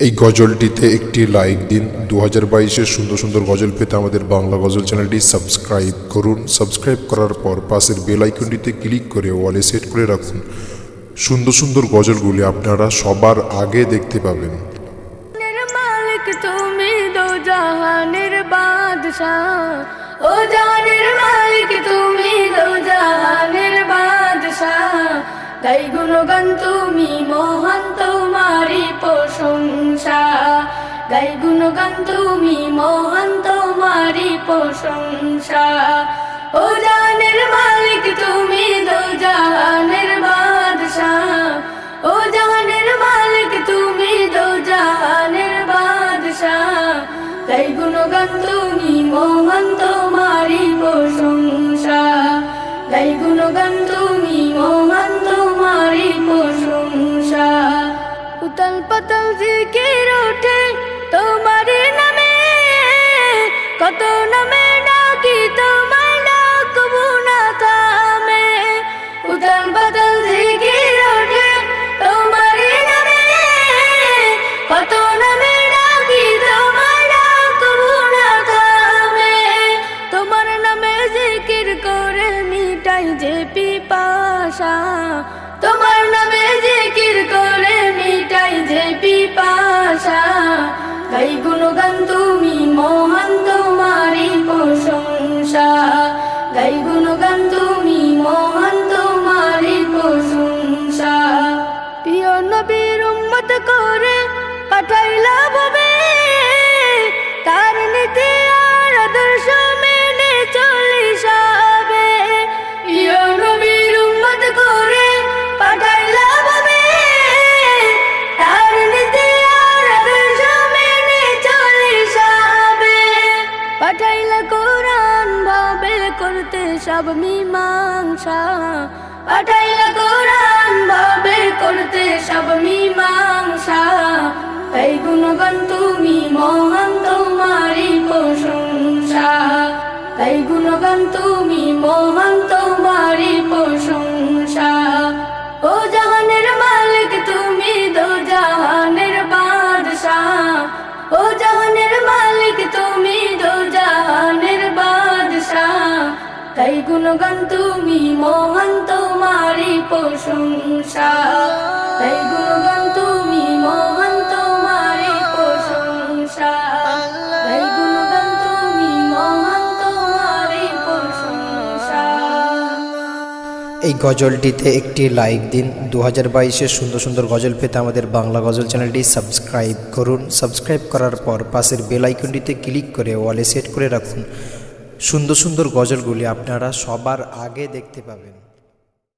এই গজলটিতে একটি লাইক দিন। 2022-এর সুন্দর সুন্দর গজল পেতে আমাদের বাংলা গজল চ্যানেলটি সাবস্ক্রাইব করুন। সাবস্ক্রাইব করার পর পাশের বেল আইকনটিতে ক্লিক করে ওয়ালে সেট করে রাখুন। সুন্দর সুন্দর গজলগুলি আপনারা সবার আগে দেখতে পাবেন। মালিক তুমি দো জাহানের বাদশাহ, ও জাহানের মালিক তুমি দো জাহানের বাদশাহ। গাই গুণগান তুমি মহান তোমারি প্রশংসা, গাই গুণগান তুমি মহান তোমারি প্রশংসা। ও জাহানের মালিক তুমি দো জাহানের বাদশাহ, ও জাহানের মালিক তুমি দো জাহানের বাদশাহ। গাই গুণগান তুমি মহান তোমারি প্রশংসা, গাই গুণগান তুমি মহান তোমারি প্রশংসা। উতাল পাতাল জিকির ওঠে তোমারি নামে, কত নামে ডাকি তোমার ডাকবো না থামে। উতাল পাতাল জিকির ওঠে তোমারি নামে, কত নামে ডাকি তোমার ডাকবো না থামে। তোমার নামে জিকির করে মিটাই যে পিপাসা, তোমার নামে জিকির করে মিটাই যে পিপাসা। গাই গুণগান তুমি মহান তোমারি প্রশংসা, গাই গুণগান তুমি মহান তোমারি প্রশংসা। প্রিয় নবীর উম্মত করে পাঠাইলা ভবে, তার নীতি আর আদর্শ মেনে চলিস হবে। প্রিয় নবীর উম্মত করে পাঠাইলা ভবে, তার নীতি আর আদর্শ মেনে চলিস হবে। পাঠাইলা কোরআন ভাবে করতে সব মীমাংসা, পাঠাইলা কোরআন ভাবে করতে সব মীমাংসা। গাই গুণগান তুমি মহান তোমারি প্রশংসা, গাই গুণগান তুমি মহান তোমারি প্রশংসা। ও জাহানের মালিক তুমি দো জাহানের বাদশাহ, ও জাহানের মালিক তুমি দো জাহানের বাদশাহ। গাই গুণগান তুমি মহান তোমারি প্রশংসা, গাই গুণগান তুমি মহান তোমারি প্রশংসা, গাই গুণগান তুমি মহান তোমারি প্রশংসা। এই গজলটিতে একটি লাইক দিন। 2022-এর সুন্দর সুন্দর গজল পেতে আমাদের বাংলা গজল চ্যানেলটি সাবস্ক্রাইব করুন। সাবস্ক্রাইব করার পর পাশের বেল আইকনটিতে ক্লিক করে ওয়ালে সেট করে রাখুন। সুন্দর সুন্দর গজলগুলি আপনারা সবার আগে দেখতে পাবেন।